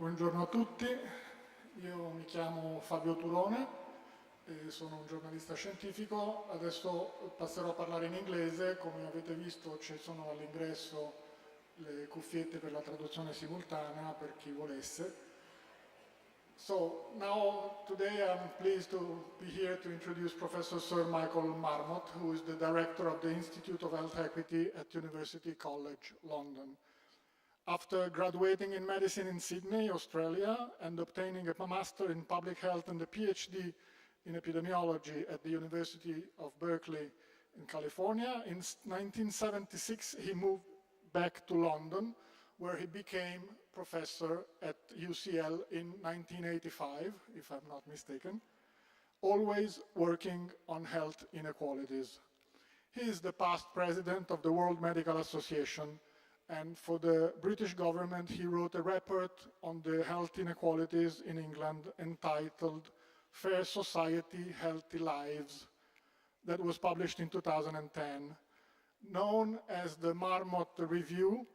Buongiorno a tutti, io mi chiamo Fabio Turone e sono un giornalista scientifico. Adesso passerò a parlare in inglese, come avete visto ci sono all'ingresso le cuffiette per la traduzione simultanea per chi volesse. So now, today I'm pleased to be here to introduce Professor Sir Michael Marmot, who is the director of the Institute of Health Equity at University College London. After graduating in medicine in Sydney, Australia, and obtaining a master in public health and a PhD in epidemiology at the University of Berkeley in California, in 1976 he moved back to London, where he became professor at UCL in 1985, if I'm not mistaken, always working on health inequalities. He is the past president of the World Medical Association, and for the British government he wrote a report on the health inequalities in England entitled Fair Society, Healthy Lives, that was published in 2010. Known as the Marmot Review,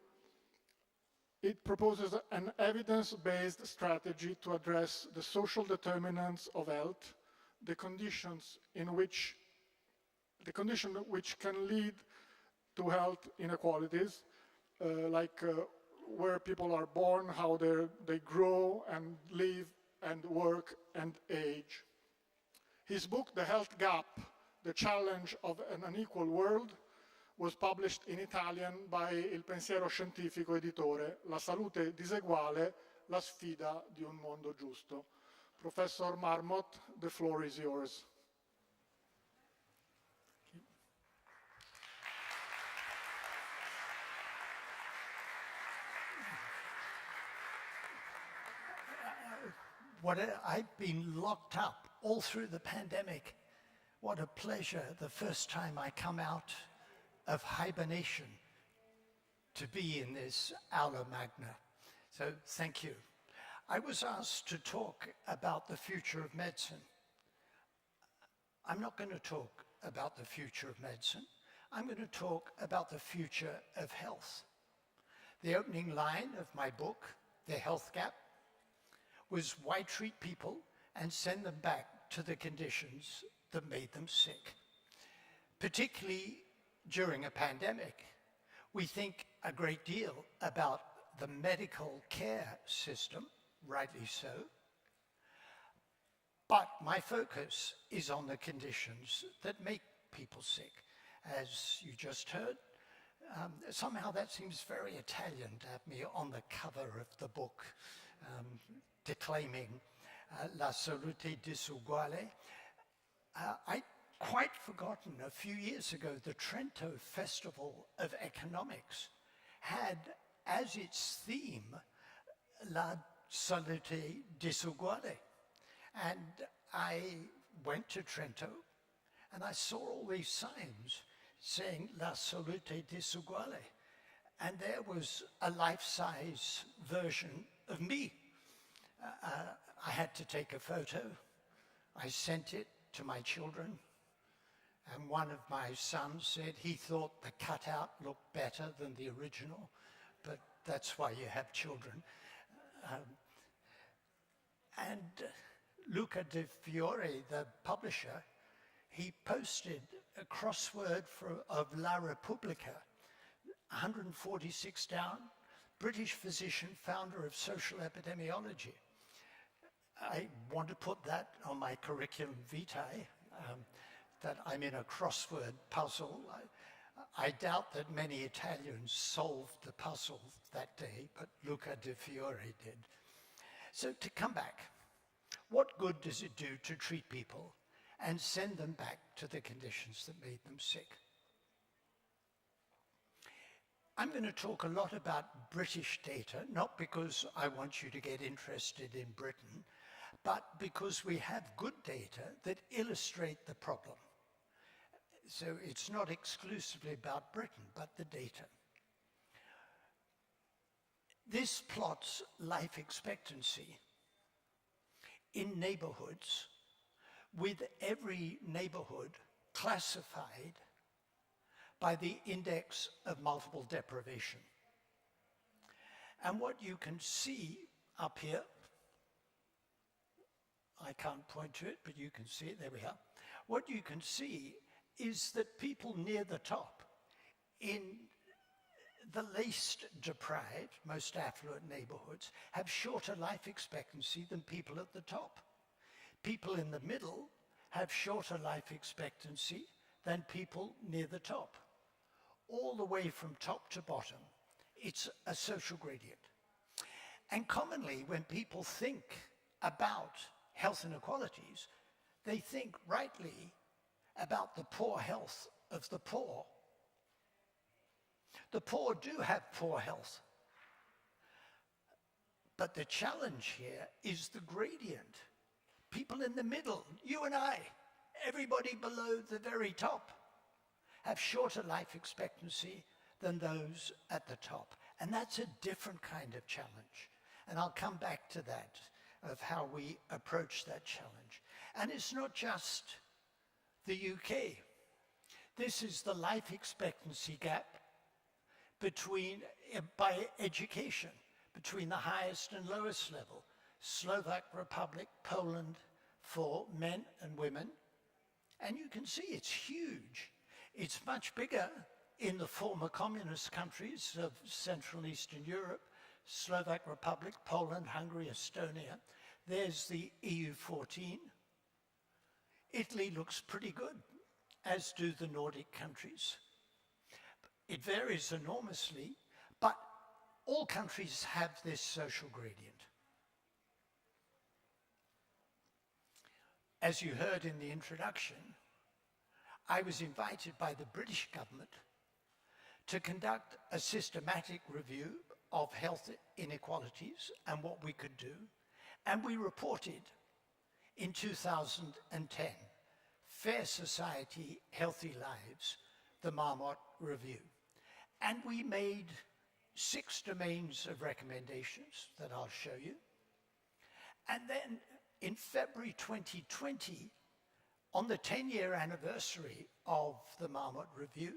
it proposes an evidence-based strategy to address the social determinants of health, the condition which can lead to health inequalities, like where people are born, how they grow and live and work and age. His book, The Health Gap, The Challenge of an Unequal World, was published in Italian by Il Pensiero Scientifico Editore, La salute diseguale, la sfida di un mondo giusto. Professor Marmot, the floor is yours. I've been locked up all through the pandemic. What a pleasure the first time I come out of hibernation to be in this aula magna. So thank you. I was asked to talk about the future of medicine. I'm not going to talk about the future of medicine. I'm going to talk about the future of health. The opening line of my book, The Health Gap, was why treat people and send them back to the conditions that made them sick. Particularly during a pandemic, we think a great deal about the medical care system, rightly so, but my focus is on the conditions that make people sick. As you just heard, somehow that seems very Italian to have me on the cover of the book, declaiming La salute diseguale. I'd quite forgotten a few years ago the Trento Festival of Economics had as its theme La salute diseguale. And I went to Trento and I saw all these signs saying La salute diseguale. And there was a life-size version of me. I had to take a photo. I sent it to my children. And one of my sons said he thought the cutout looked better than the original, but that's why you have children. And Luca De Fiore, the publisher, he posted a crossword of La Repubblica, 146 down, British physician, founder of social epidemiology. I want to put that on my curriculum vitae, that I'm in a crossword puzzle. I doubt that many Italians solved the puzzle that day, but Luca De Fiore did. So to come back, what good does it do to treat people and send them back to the conditions that made them sick? I'm going to talk a lot about British data, not because I want you to get interested in Britain, but because we have good data that illustrate the problem. So it's not exclusively about Britain, but the data. This plots life expectancy in neighborhoods, with every neighborhood classified by the index of multiple deprivation. And what you can see up here. I can't point to it, but you can see it. There we are. What you can see is that people near the top, in the least deprived, most affluent neighborhoods, have shorter life expectancy than people at the top. People in the middle have shorter life expectancy than people near the top. All the way from top to bottom, it's a social gradient. And commonly, when people think about health inequalities, they think rightly about the poor health of the poor. The poor do have poor health. But the challenge here is the gradient. People in the middle, you and I, everybody below the very top, have shorter life expectancy than those at the top. And that's a different kind of challenge. And I'll come back to that, of how we approach that challenge. And it's not just the UK. This is the life expectancy gap by education, between the highest and lowest level. Slovak Republic, Poland, for men and women. And you can see it's huge. It's much bigger in the former communist countries of Central and Eastern Europe, Slovak Republic, Poland, Hungary, Estonia. There's the EU14. Italy looks pretty good, as do the Nordic countries. It varies enormously, but all countries have this social gradient. As you heard in the introduction, I was invited by the British government to conduct a systematic review of health inequalities and what we could do. And we reported in 2010, Fair Society, Healthy Lives, the Marmot Review. And we made 6 domains of recommendations that I'll show you. And then in February 2020, on the 10-year anniversary of the Marmot Review,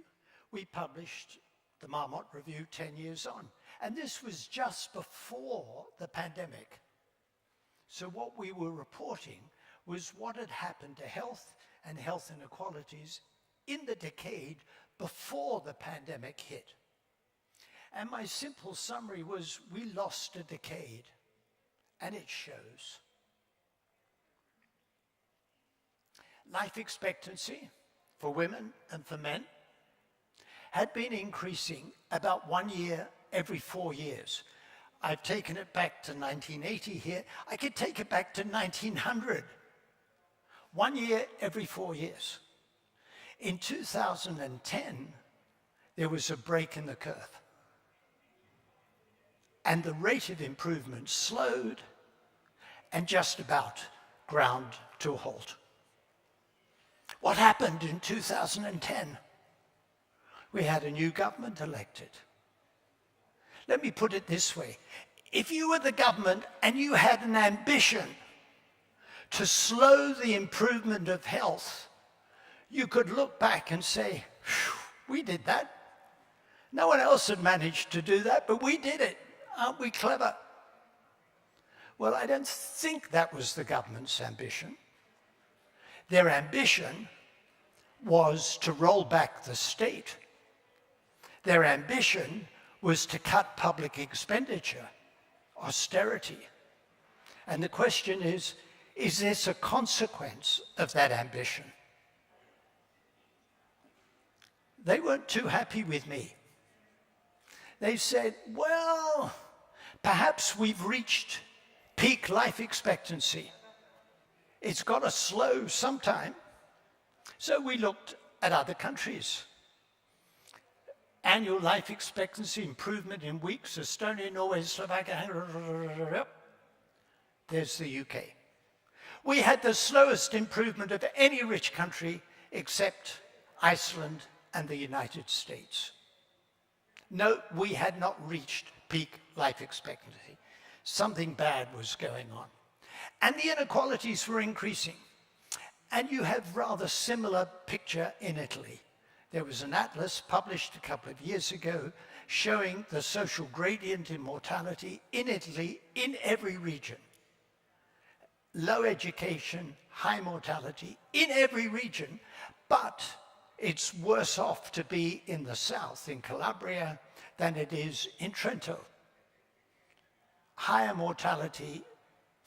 we published the Marmot Review 10 years on. And this was just before the pandemic. So what we were reporting was what had happened to health and health inequalities in the decade before the pandemic hit. And my simple summary was, we lost a decade, and it shows. Life expectancy for women and for men had been increasing about 1 year every 4 years. I've taken it back to 1980 here. I could take it back to 1900. 1 year every 4 years. In 2010, there was a break in the curve. And the rate of improvement slowed and just about ground to a halt. What happened in 2010? We had a new government elected. Let me put it this way. If you were the government and you had an ambition to slow the improvement of health, you could look back and say, we did that. No one else had managed to do that, but we did it. Aren't we clever? Well, I don't think that was the government's ambition. Their ambition was to roll back the state. Their ambition was to cut public expenditure, austerity. And the question is this a consequence of that ambition? They weren't too happy with me. They said, well, perhaps we've reached peak life expectancy. It's got to slow sometime. So we looked at other countries. Annual life expectancy improvement in weeks, Estonia, Norway, Slovakia, Hungary. There's the UK. We had the slowest improvement of any rich country except Iceland and the United States. No, we had not reached peak life expectancy. Something bad was going on. And the inequalities were increasing. And you have rather similar picture in Italy. There was an atlas published a couple of years ago showing the social gradient in mortality in Italy in every region. Low education, high mortality in every region, but it's worse off to be in the south, in Calabria, than it is in Trento. Higher mortality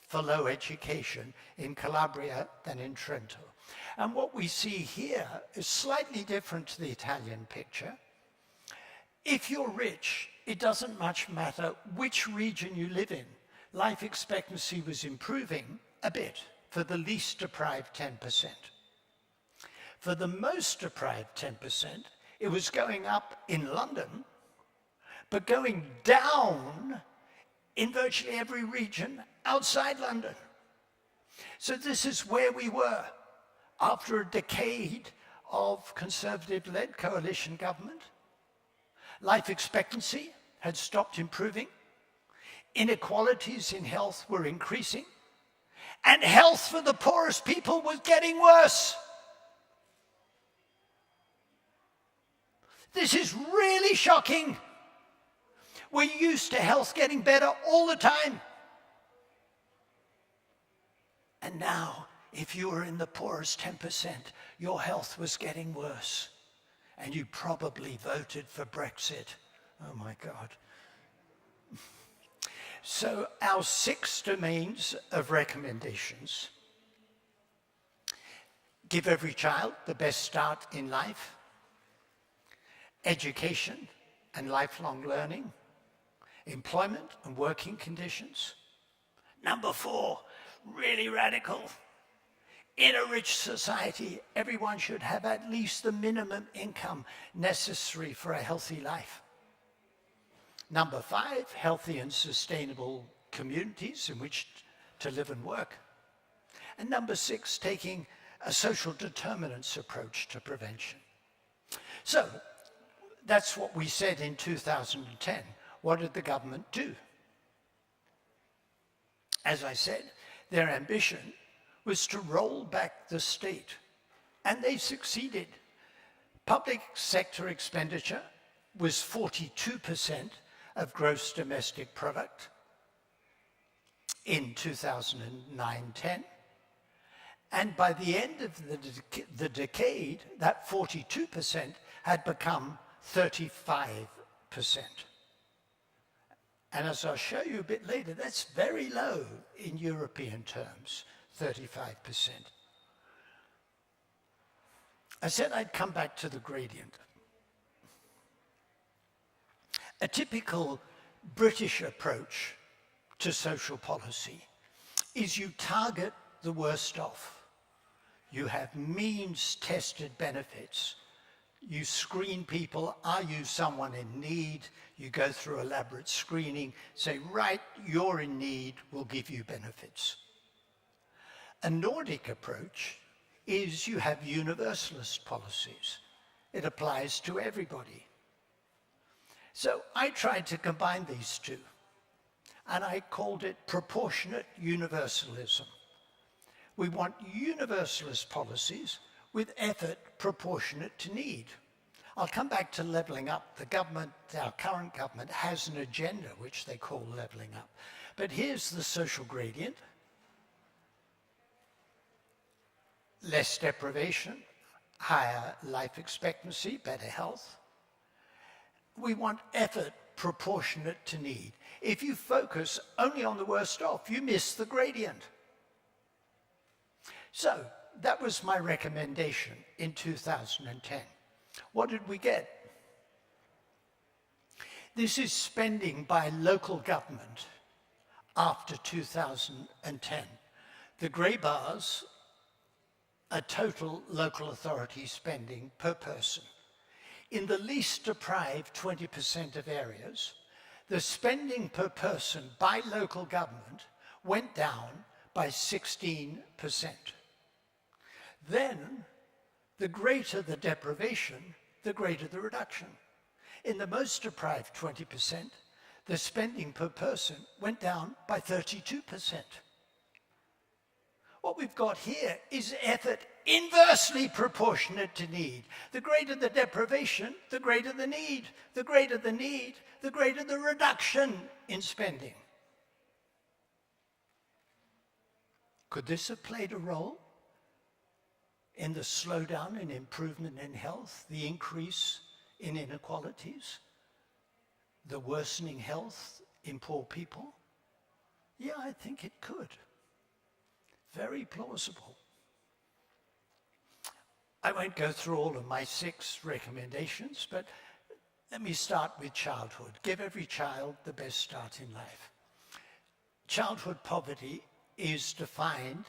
for low education in Calabria than in Trento. And what we see here is slightly different to the Italian picture. If you're rich, it doesn't much matter which region you live in. Life expectancy was improving a bit for the least deprived 10%. For the most deprived 10%, it was going up in London, but going down in virtually every region outside London. So this is where we were after a decade of Conservative-led coalition government. Life expectancy had stopped improving. Inequalities in health were increasing. And health for the poorest people was getting worse. This is really shocking. We're used to health getting better all the time. And now, if you were in the poorest 10%, your health was getting worse. And you probably voted for Brexit. Oh my God. So our 6 domains of recommendations: give every child the best start in life, education and lifelong learning, employment and working conditions. Number 4, really radical. In a rich society, everyone should have at least the minimum income necessary for a healthy life. Number 5, healthy and sustainable communities in which to live and work. And number 6, taking a social determinants approach to prevention. So that's what we said in 2010. What did the government do? As I said, their ambition was to roll back the state, and they succeeded. Public sector expenditure was 42% of gross domestic product in 2009-10, and by the end of the decade, that 42% had become 35%. And as I'll show you a bit later, that's very low in European terms, 35%. I said I'd come back to the gradient. A typical British approach to social policy is you target the worst off. You have means-tested benefits. You screen people. Are you someone in need? You go through elaborate screening, say, right, you're in need, we'll give you benefits. A Nordic approach is you have universalist policies. It applies to everybody. So I tried to combine these two, and I called it proportionate universalism. We want universalist policies with effort proportionate to need. I'll come back to levelling up. The government, our current government, has an agenda which they call levelling up. But here's the social gradient. Less deprivation, higher life expectancy, better health. We want effort proportionate to need. If you focus only on the worst off, you miss the gradient. So that was my recommendation in 2010. What did we get? This is spending by local government after 2010. The grey bars are total local authority spending per person. In the least deprived 20% of areas, the spending per person by local government went down by 16%. Then, the greater the deprivation, the greater the reduction. In the most deprived 20%, the spending per person went down by 32%. What we've got here is effort inversely proportionate to need. The greater the deprivation, the greater the need. The greater the need, the greater the reduction in spending. Could this have played a role in the slowdown in improvement in health, the increase in inequalities, the worsening health in poor people? Yeah, I think it could. Very plausible. I won't go through all of my 6 recommendations, but let me start with childhood. Give every child the best start in life. Childhood poverty is defined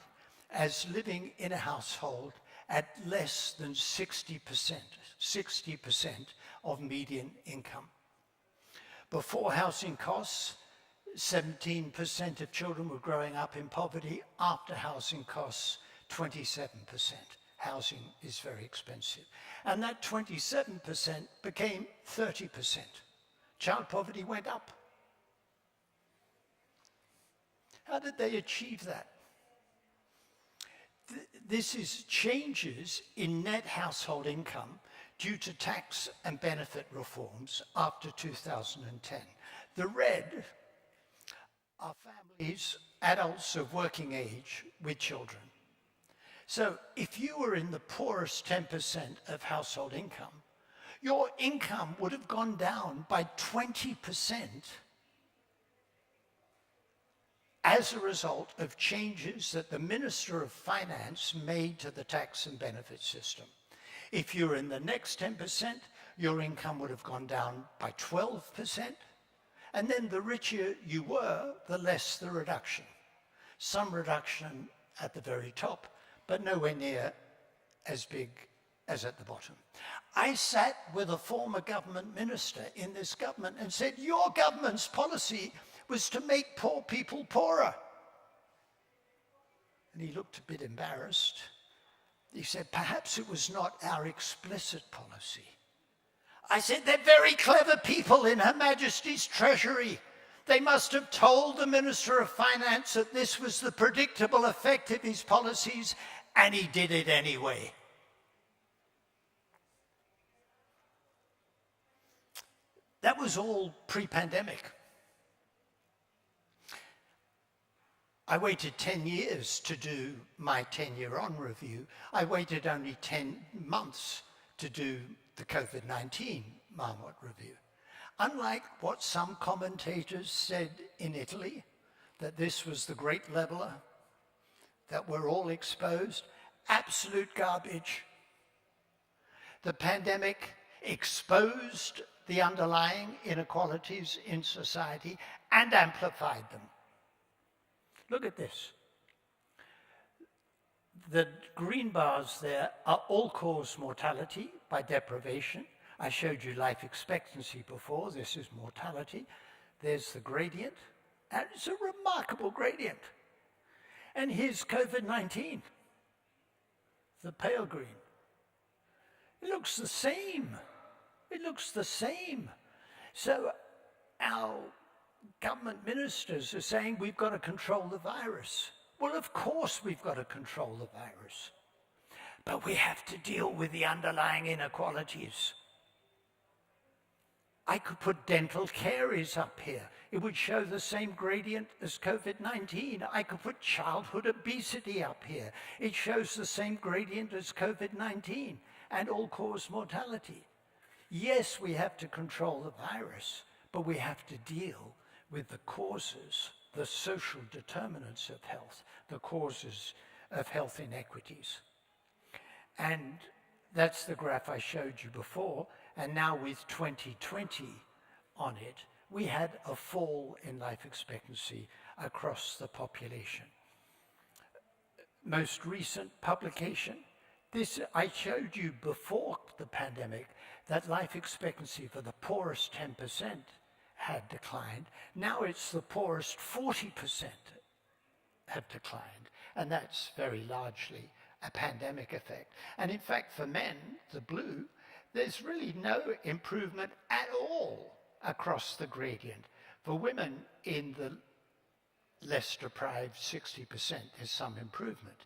as living in a household at less than 60% of median income. Before housing costs, 17% of children were growing up in poverty. After housing costs, 27%. Housing is very expensive. And that 27% became 30%. Child poverty went up. How did they achieve that? This is changes in net household income due to tax and benefit reforms after 2010. The red are families, adults of working age with children. So if you were in the poorest 10% of household income, your income would have gone down by 20% as a result of changes that the Minister of Finance made to the tax and benefit system. If you're in the next 10%, your income would have gone down by 12%. And then the richer you were, the less the reduction. Some reduction at the very top, but nowhere near as big as at the bottom. I sat with a former government minister in this government and said, your government's policy was to make poor people poorer. And he looked a bit embarrassed. He said, perhaps it was not our explicit policy. I said, they're very clever people in Her Majesty's Treasury. They must have told the Minister of Finance that this was the predictable effect of his policies, and he did it anyway. That was all pre-pandemic. I waited 10 years to do my 10-year on review. I waited only 10 months to do the COVID-19 Marmot review. Unlike what some commentators said in Italy, that this was the great leveler, that we're all exposed, absolute garbage. The pandemic exposed the underlying inequalities in society and amplified them. Look at this. The green bars there are all-cause mortality by deprivation. I showed you life expectancy before. This is mortality. There's the gradient, and it's a remarkable gradient. And here's COVID-19, the pale green. It looks the same. It looks the same. So our government ministers are saying we've got to control the virus. Well, of course we've got to control the virus. But we have to deal with the underlying inequalities. I could put dental caries up here. It would show the same gradient as COVID-19. I could put childhood obesity up here. It shows the same gradient as COVID-19 and all-cause mortality. Yes, we have to control the virus, but we have to deal with the causes, the social determinants of health, the causes of health inequities. And that's the graph I showed you before. And now with 2020 on it, we had a fall in life expectancy across the population. Most recent publication, this I showed you before the pandemic, that life expectancy for the poorest 10% had declined. Now it's the poorest 40% have declined, and that's very largely a pandemic effect. And in fact, for men, the blue, there's really no improvement at all across the gradient. For women in the less deprived 60%, there's some improvement.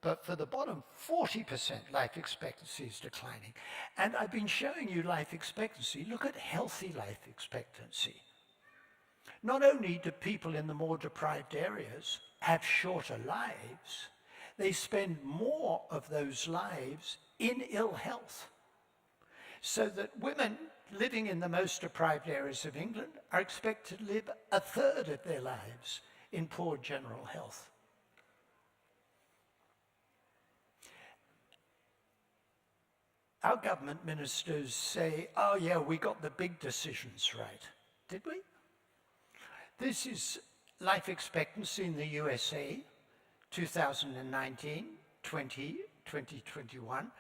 But for the bottom 40%, life expectancy is declining. And I've been showing you life expectancy. Look at healthy life expectancy. Not only do people in the more deprived areas have shorter lives, they spend more of those lives in ill health. So that women living in the most deprived areas of England are expected to live a third of their lives in poor general health. Our government ministers say, oh yeah, we got the big decisions right. Did we? This is life expectancy in the USA, 2019, 2021.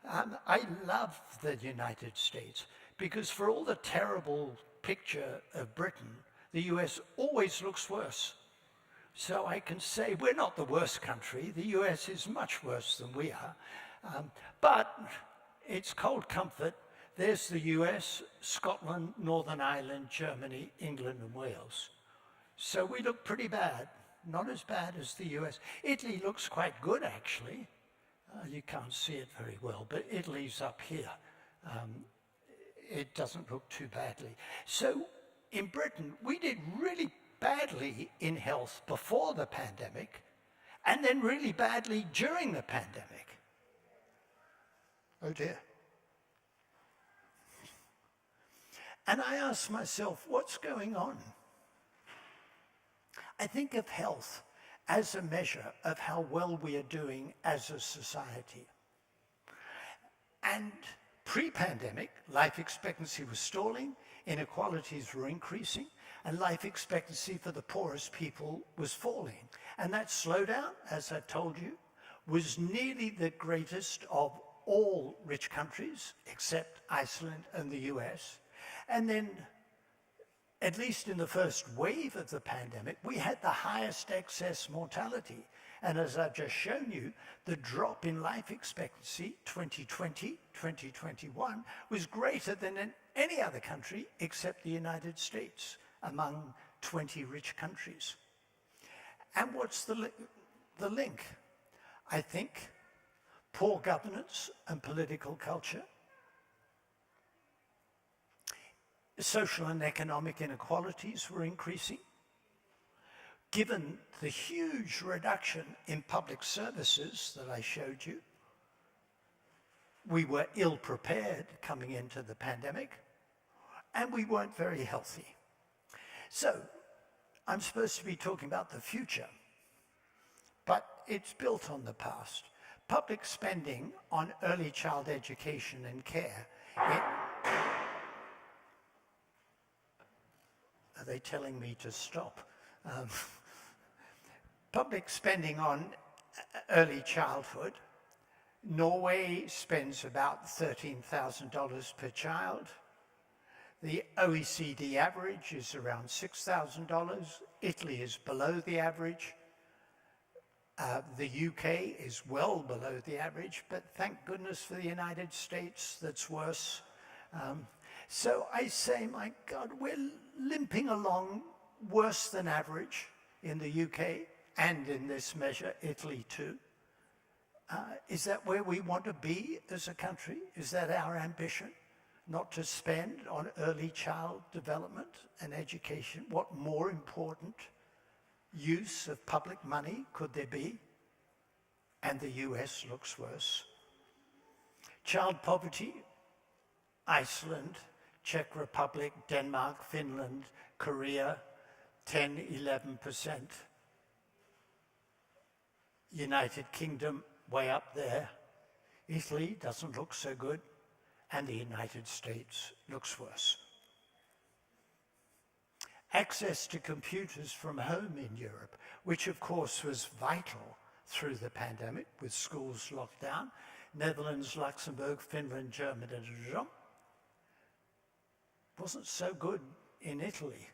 I love the United States because for all the terrible picture of Britain, the US always looks worse. So I can say we're not the worst country. The US is much worse than we are. But it's cold comfort. There's the US, Scotland, Northern Ireland, Germany, England and Wales. So we look pretty bad, not as bad as the US. Italy looks quite good actually. You can't see it very well, but Italy's up here. It doesn't look too badly. So in Britain, we did really badly in health before the pandemic, and then really badly during the pandemic. Oh dear. And I ask myself, what's going on? I think of health as a measure of how well we are doing as a society. And pre-pandemic, life expectancy was stalling, inequalities were increasing, and life expectancy for the poorest people was falling. And that slowdown, as I told you, was nearly the greatest of all rich countries, except Iceland and the US. And then, at least in the first wave of the pandemic, we had the highest excess mortality. And as I've just shown you, the drop in life expectancy, 2020, 2021, was greater than in any other country except the United States, among 20 rich countries. And what's the link? I think poor governance and political culture, social and economic inequalities were increasing. Given the huge reduction in public services that I showed you, we were ill prepared coming into the pandemic, and we weren't very healthy. So I'm supposed to be talking about the future, but it's built on the past. Public spending on early child education and care. Are they telling me to stop? Public spending on early childhood. Norway spends about $13,000 per child. The OECD average is around $6,000. Italy is below the average. The UK is well below the average, but thank goodness for the United States, that's worse. So I say, my God, we're limping along worse than average in the UK, and in this measure, Italy too. Is that where we want to be as a country? Is that our ambition? Not to spend on early child development and education? What more important use of public money could there be? And the US looks worse. Child poverty, Iceland, Czech Republic, Denmark, Finland, Korea, 10, 11%. United Kingdom, way up there. Italy doesn't look so good. And the United States looks worse. Access to computers from home in Europe, which of course was vital through the pandemic with schools locked down. Netherlands, Luxembourg, Finland, Germany, and wasn't so good in Italy.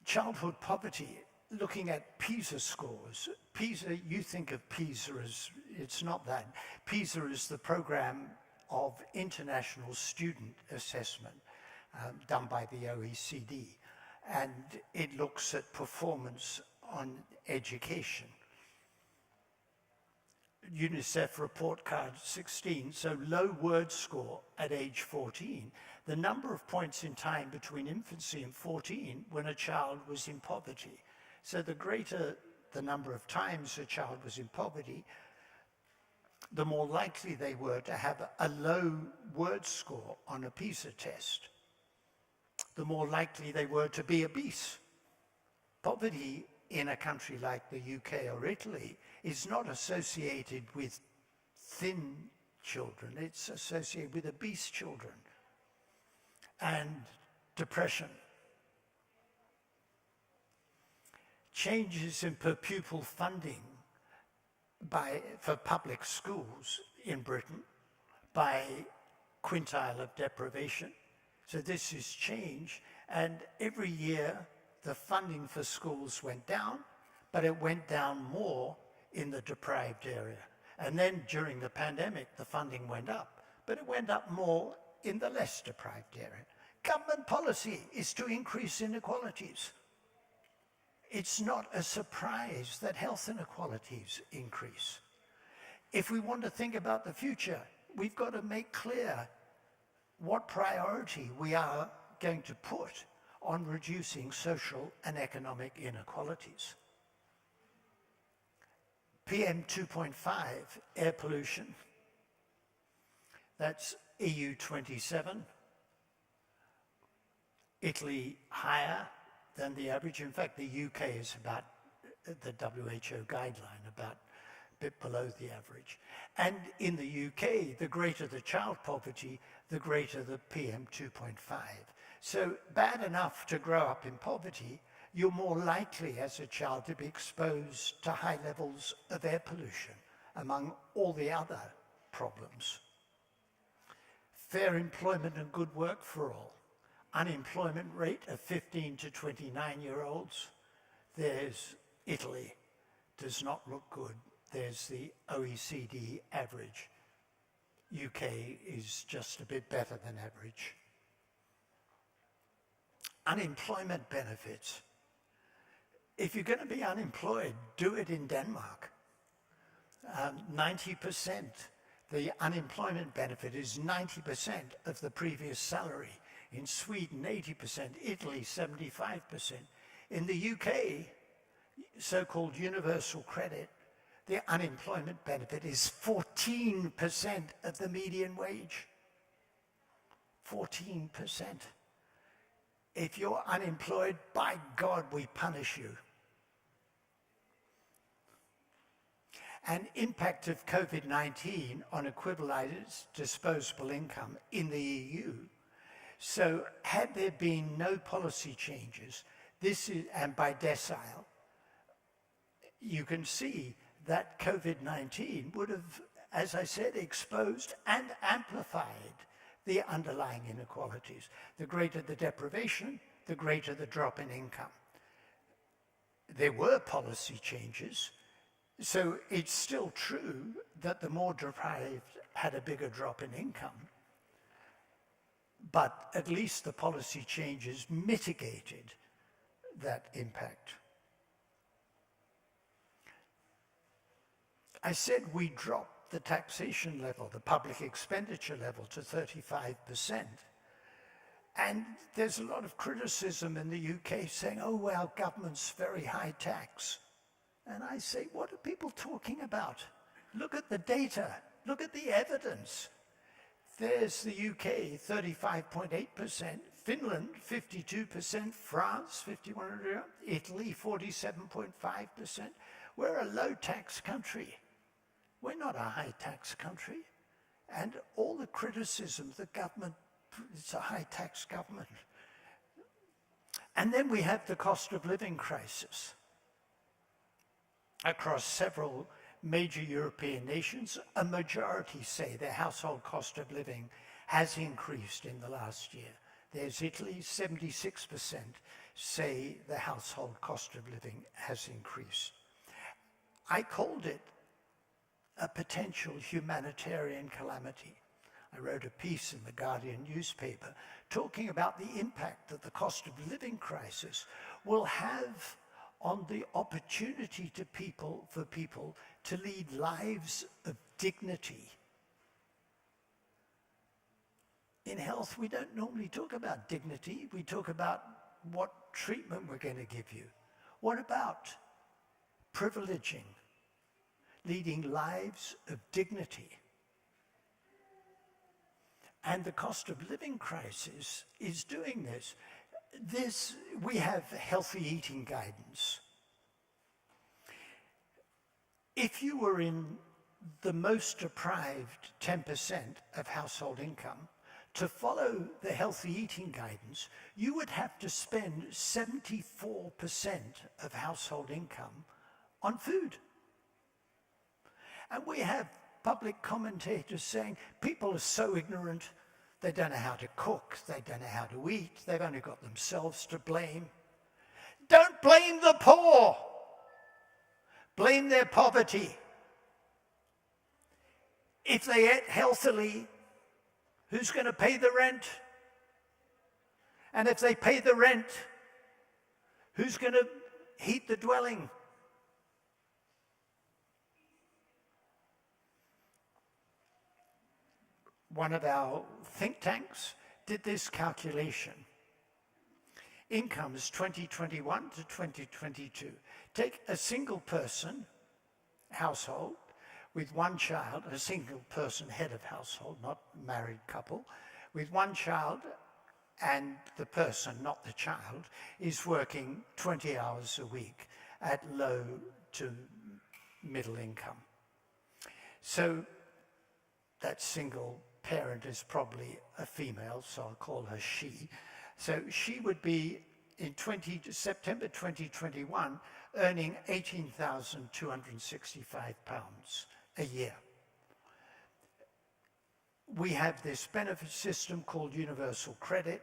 Childhood poverty, looking at PISA scores. PISA, you think of PISA as, it's not that. PISA is the program of international student assessment done by the OECD. And it looks at performance on education. UNICEF report card 16, so low word score at age 14, the number of points in time between infancy and 14 when a child was in poverty. So the greater the number of times a child was in poverty, the more likely they were to have a low word score on a PISA test, the more likely they were to be obese. Poverty in a country like the UK or Italy is not associated with thin children, it's associated with obese children and depression. Changes in per pupil funding for public schools in Britain by quintile of deprivation. So this is change, and every year the funding for schools went down, but it went down more in the deprived area. And then during the pandemic, the funding went up, but it went up more in the less deprived area. Government policy is to increase inequalities. It's not a surprise that health inequalities increase. If we want to think about the future, we've got to make clear what priority we are going to put on reducing social and economic inequalities. PM 2.5, air pollution, that's EU 27. Italy higher than the average. In fact, the UK is about the WHO guideline, about a bit below the average. And in the UK, the greater the child poverty, the greater the PM 2.5. So bad enough to grow up in poverty, you're more likely as a child to be exposed to high levels of air pollution, among all the other problems. Fair employment and good work for all. Unemployment rate of 15 to 29-year-olds. There's Italy, does not look good. There's the OECD average. UK is just a bit better than average. Unemployment benefits. If you're going to be unemployed, do it in Denmark. 90%, the unemployment benefit is 90% of the previous salary. In Sweden, 80%, Italy, 75%. In the UK, so-called universal credit, the unemployment benefit is 14% of the median wage. 14%. If you're unemployed, by God, we punish you. And impact of COVID-19 on equivalized disposable income in the EU. So had there been no policy changes, and by decile, you can see that COVID-19 would have, as I said, exposed and amplified the underlying inequalities. The greater the deprivation, the greater the drop in income. There were policy changes, so it's still true that the more deprived had a bigger drop in income. But at least the policy changes mitigated that impact. I said we dropped the taxation level, the public expenditure level, to 35%. And there's a lot of criticism in the UK saying, oh, well, government's very high tax. And I say, what are people talking about? Look at the data, look at the evidence. There's the UK, 35.8%, Finland, 52%, France, 51%, Italy, 47.5%. We're a low-tax country. We're not a high-tax country. And all the criticism, the government, it's a high-tax government. And then we have the cost of living crisis. Across several major European nations, a majority say their household cost of living has increased in the last year. There's Italy, 76% say the household cost of living has increased. I called it a potential humanitarian calamity. I wrote a piece in the Guardian newspaper talking about the impact that the cost of living crisis will have on the opportunity for people to lead lives of dignity. In health, we don't normally talk about dignity. We talk about what treatment we're going to give you. What about privileging, leading lives of dignity? And the cost of living crisis is doing this. We have healthy eating guidance. If you were in the most deprived 10% of household income, to follow the healthy eating guidance, you would have to spend 74% of household income on food. And we have public commentators saying people are so ignorant, they don't know how to cook, they don't know how to eat, they've only got themselves to blame. Don't blame the poor. Blame their poverty. If they ate healthily, who's going to pay the rent? And if they pay the rent, who's going to heat the dwelling? One of our think tanks did this calculation. Incomes 2021 to 2022. Take a single person household with one child, a single person head of household, not married couple, with one child, and the person, not the child, is working 20 hours a week at low to middle income. So that single parent is probably a female, so I'll call her she. So she would be in September 2021 earning £18,265 a year. We have this benefit system called universal credit.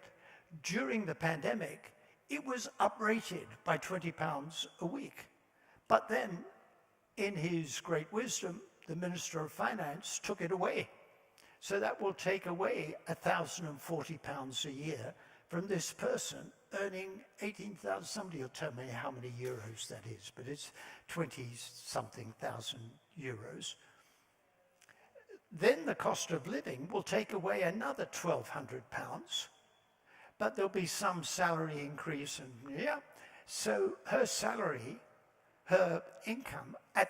During the pandemic, it was uprated by £20 a week. But then, in his great wisdom, the Minister of Finance took it away. So that will take away £1,040 a year from this person earning 18,000. Somebody will tell me how many euros that is, but it's 20-something thousand euros. Then the cost of living will take away another £1,200, but there'll be some salary increase, and so her salary, her income a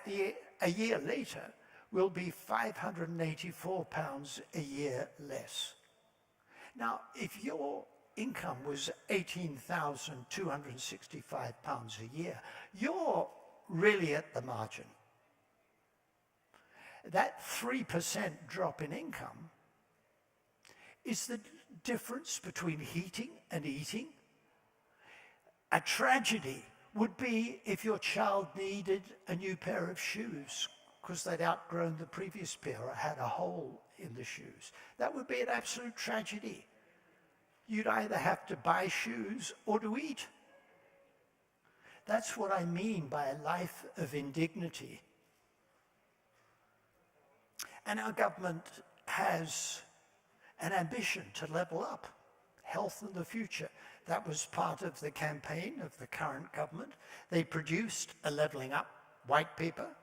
year later will be £584 a year less. Now, if your income was £18,265 a year, you're really at the margin. That 3% drop in income is the difference between heating and eating. A tragedy would be if your child needed a new pair of shoes because they'd outgrown the previous pair or had a hole in the shoes. That would be an absolute tragedy. You'd either have to buy shoes or to eat. That's what I mean by a life of indignity. And our government has an ambition to level up health in the future. That was part of the campaign of the current government. They produced a levelling up white paper.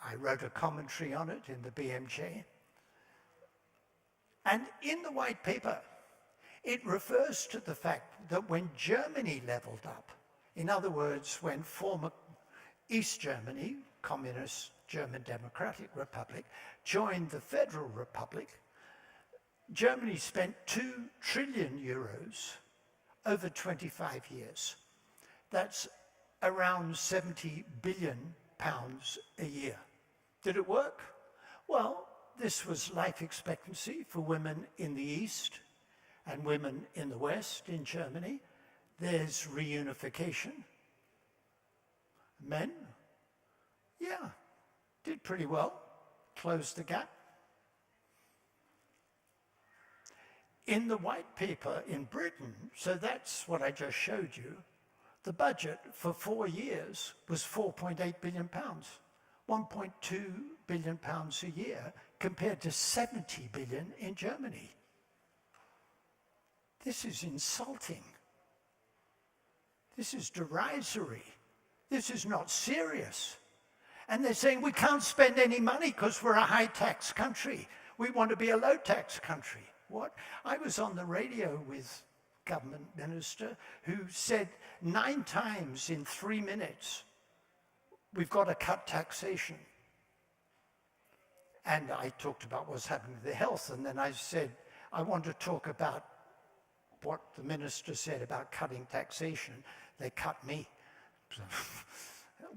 I wrote a commentary on it in the BMJ. And in the white paper, it refers to the fact that when Germany leveled up, in other words, when former East Germany, communist German Democratic Republic, joined the Federal Republic, Germany spent 2 trillion euros over 25 years. That's around 70 billion pounds a year. Did it work? Well, this was life expectancy for women in the East and women in the West in Germany. There's reunification. Men, did pretty well, closed the gap. In the white paper in Britain, so that's what I just showed you, the budget for 4 years was £4.8 billion, £1.2 billion a year, compared to 70 billion in Germany. This is insulting. This is derisory. This is not serious. And they're saying we can't spend any money because we're a high-tax country. We want to be a low-tax country. What? I was on the radio with a government minister who said 9 times in 3 minutes, we've got to cut taxation. And I talked about what's happening to the health, and then I said, I want to talk about what the minister said about cutting taxation. They cut me.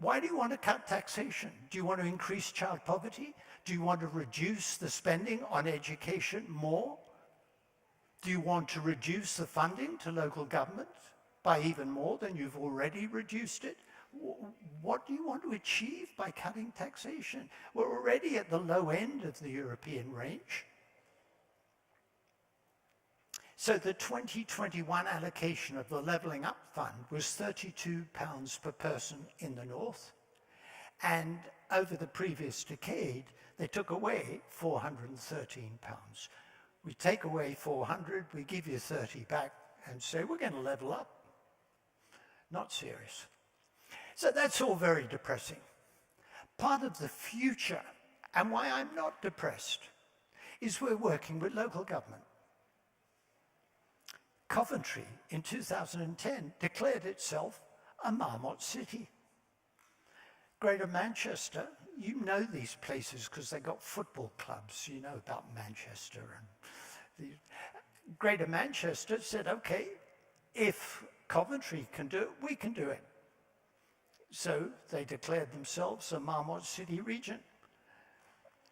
Why do you want to cut taxation? Do you want to increase child poverty? Do you want to reduce the spending on education more? Do you want to reduce the funding to local governments by even more than you've already reduced it? What do you want to achieve by cutting taxation? We're already at the low end of the European range. So the 2021 allocation of the Levelling Up Fund was £32 per person in the north. And over the previous decade, they took away £413. We take away 400, we give you 30 back and say, we're going to level up. Not serious. So that's all very depressing. Part of the future, and why I'm not depressed, is we're working with local government. Coventry in 2010 declared itself a Marmot city. Greater Manchester, you know these places because they got football clubs, you know about Manchester. And Greater Manchester said, okay, if Coventry can do it, we can do it. So they declared themselves a Marmot city region.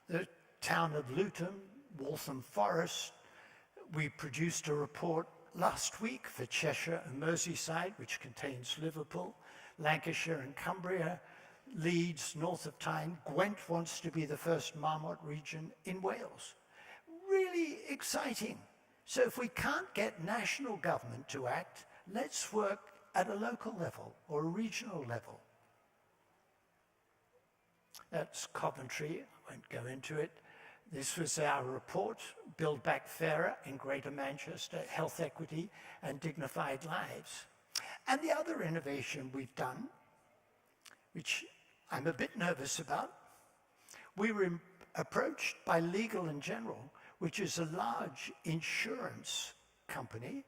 The town of Luton, Waltham Forest, we produced a report last week for Cheshire and Merseyside, which contains Liverpool, Lancashire and Cumbria, Leeds, north of Tyne. Gwent wants to be the first Marmot region in Wales. Really exciting. So if we can't get national government to act, let's work at a local level or a regional level. That's Coventry, I won't go into it. This was our report, Build Back Fairer in Greater Manchester, Health Equity and Dignified Lives. And the other innovation we've done, which I'm a bit nervous about, we were approached by Legal & General, which is a large insurance company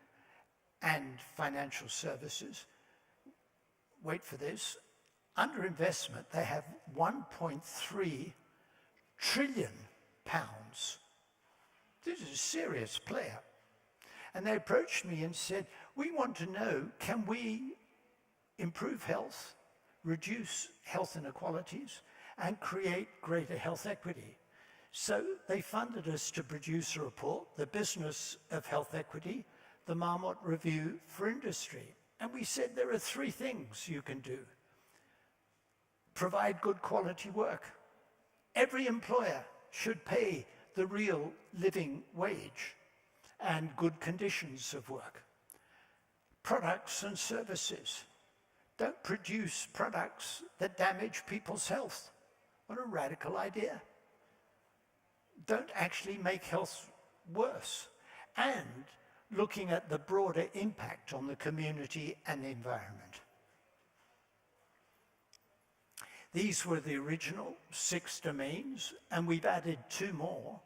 and financial services. Wait for this. Under investment, they have 1.3 trillion pounds. This is a serious player. And they approached me and said, we want to know, can we improve health, reduce health inequalities, and create greater health equity? So they funded us to produce a report, The Business of Health Equity, the Marmot Review for Industry. And we said there are 3 things you can do. Provide good quality work. Every employer should pay the real living wage and good conditions of work. Products and services. Don't produce products that damage people's health. What a radical idea. Don't actually make health worse. And looking at the broader impact on the community and the environment. These were the original 6 domains, and we've added 2 more.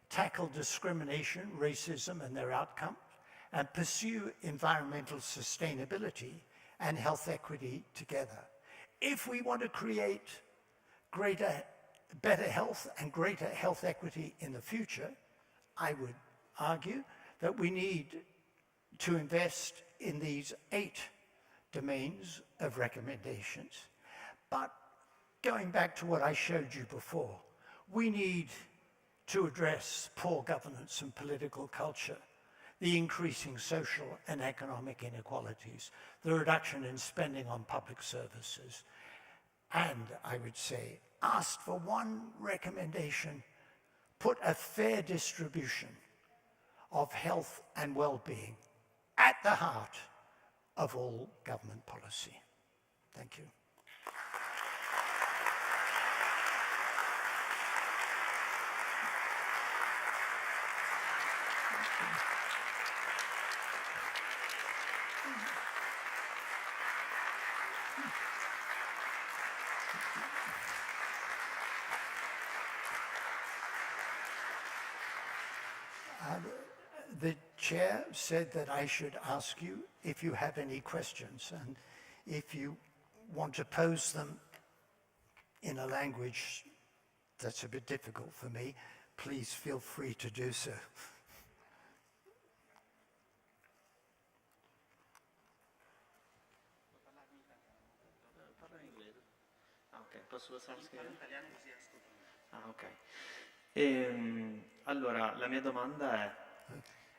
Tackle discrimination, racism and their outcomes, and pursue environmental sustainability and health equity together. If we want to create better health and greater health equity in the future, I would argue that we need to invest in these 8 domains of recommendations. But going back to what I showed you before, we need to address poor governance and political culture, the increasing social and economic inequalities, the reduction in spending on public services, and I would say, ask for one recommendation, put a fair distribution of health and well-being at the heart of all government policy. Thank you. chair said that I should ask you if you have any questions, and if you want to pose them in a language that's a bit difficult for me, please feel free to do so. Parla in inglese. Ah, ok, posso passare a scrivere? Ah, ok. Allora, la mia domanda è,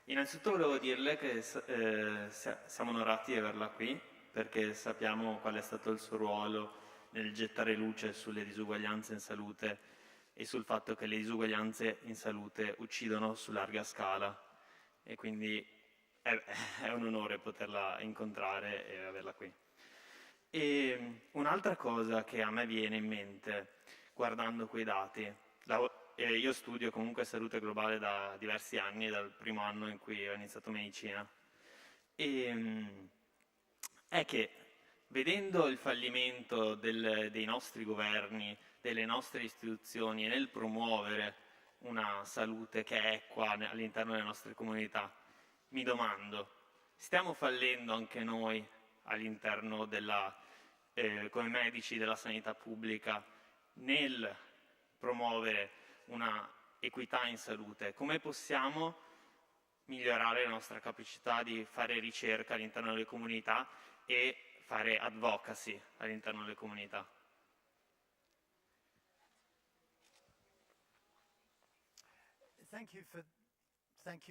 innanzitutto volevo dirle che siamo onorati di averla qui, perché sappiamo qual è stato il suo ruolo nel gettare luce sulle disuguaglianze in salute e sul fatto che le disuguaglianze in salute uccidono su larga scala, e quindi è un onore poterla incontrare e averla qui. E un'altra cosa che a me viene in mente guardando quei dati, io studio comunque salute globale da diversi anni, dal primo anno in cui ho iniziato medicina, è che vedendo il fallimento dei nostri governi, delle nostre istituzioni nel promuovere una salute che è equa all'interno delle nostre comunità, mi domando, stiamo fallendo anche noi all'interno come medici della sanità pubblica nel promuovere una equità in salute? Come possiamo migliorare la nostra capacità di fare ricerca all'interno delle comunità e fare advocacy all'interno delle comunità? Thank you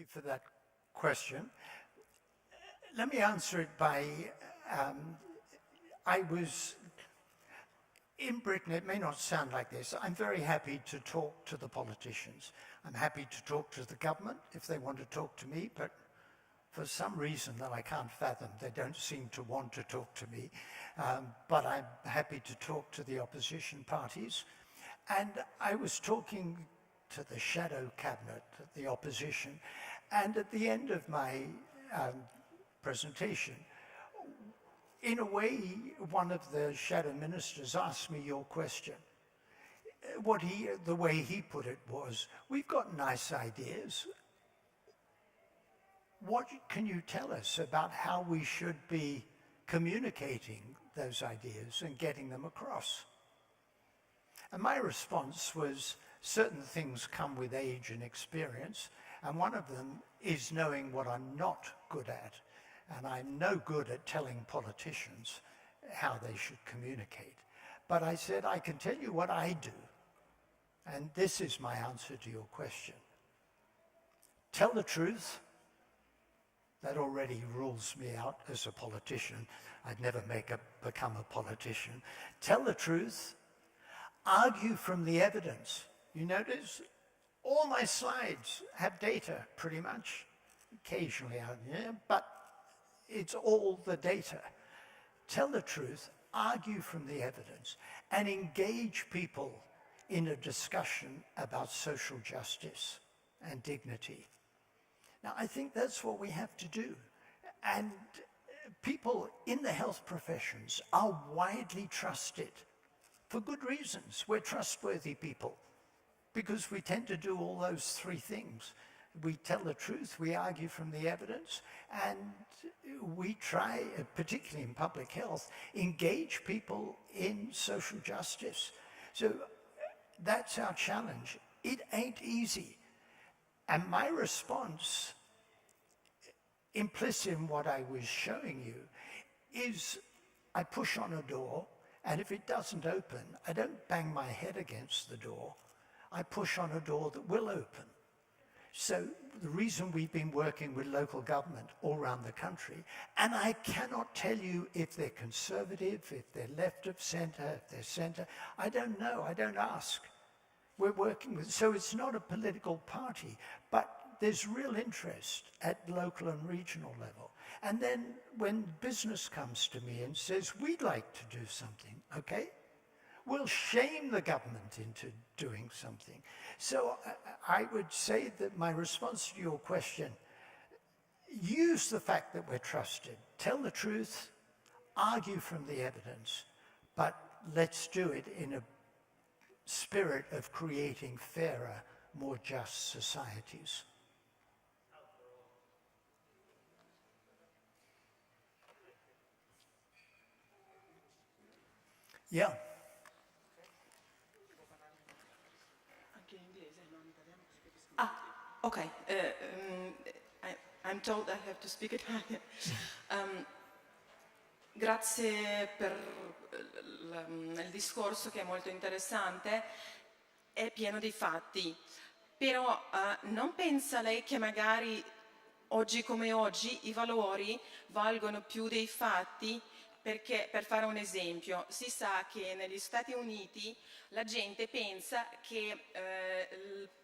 for that question. Let me answer it by, I was in Britain, it may not sound like this, I'm very happy to talk to the politicians. I'm happy to talk to the government if they want to talk to me, but for some reason that I can't fathom, they don't seem to want to talk to me. But I'm happy to talk to the opposition parties. And I was talking to the shadow cabinet, the opposition, and at the end of my presentation, in a way, one of the shadow ministers asked me your question. The way he put it was, we've got nice ideas. What can you tell us about how we should be communicating those ideas and getting them across? And my response was, certain things come with age and experience, and one of them is knowing what I'm not good at. And I'm no good at telling politicians how they should communicate. But I said, I can tell you what I do. And this is my answer to your question. Tell the truth. That already rules me out as a politician. I'd never become a politician. Tell the truth. Argue from the evidence. You notice all my slides have data, pretty much. Occasionally out here, but it's all the data. Tell the truth, argue from the evidence, and engage people in a discussion about social justice and dignity. Now, I think that's what we have to do. And people in the health professions are widely trusted for good reasons. We're trustworthy people because we tend to do all those three things. We tell the truth, we argue from the evidence, and we try, particularly in public health, engage people in social justice. So that's our challenge. It ain't easy. And my response, implicit in what I was showing you, is I push on a door, and if it doesn't open, I don't bang my head against the door. I push on a door that will open. So the reason we've been working with local government all around the country, and I cannot tell you if they're conservative, if they're left of center, if they're center, I don't know, I don't ask. We're working with, so it's not a political party, but there's real interest at local and regional level. And then when business comes to me and says, we'd like to do something, okay? We'll shame the government into doing something. So I would say that my response to your question, use the fact that we're trusted, tell the truth, argue from the evidence, but let's do it in a spirit of creating fairer, more just societies. Yeah. Anche in inglese, non in italiano, così capisco. Ah, ok. I'm told I have to speak Italian. Grazie per il discorso che è molto interessante, è pieno di fatti, però non pensa lei che magari oggi come oggi i valori valgono più dei fatti? Perché, per fare un esempio, si sa che negli Stati Uniti la gente pensa che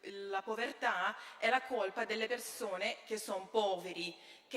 la povertà è la colpa delle persone che sono poveri, che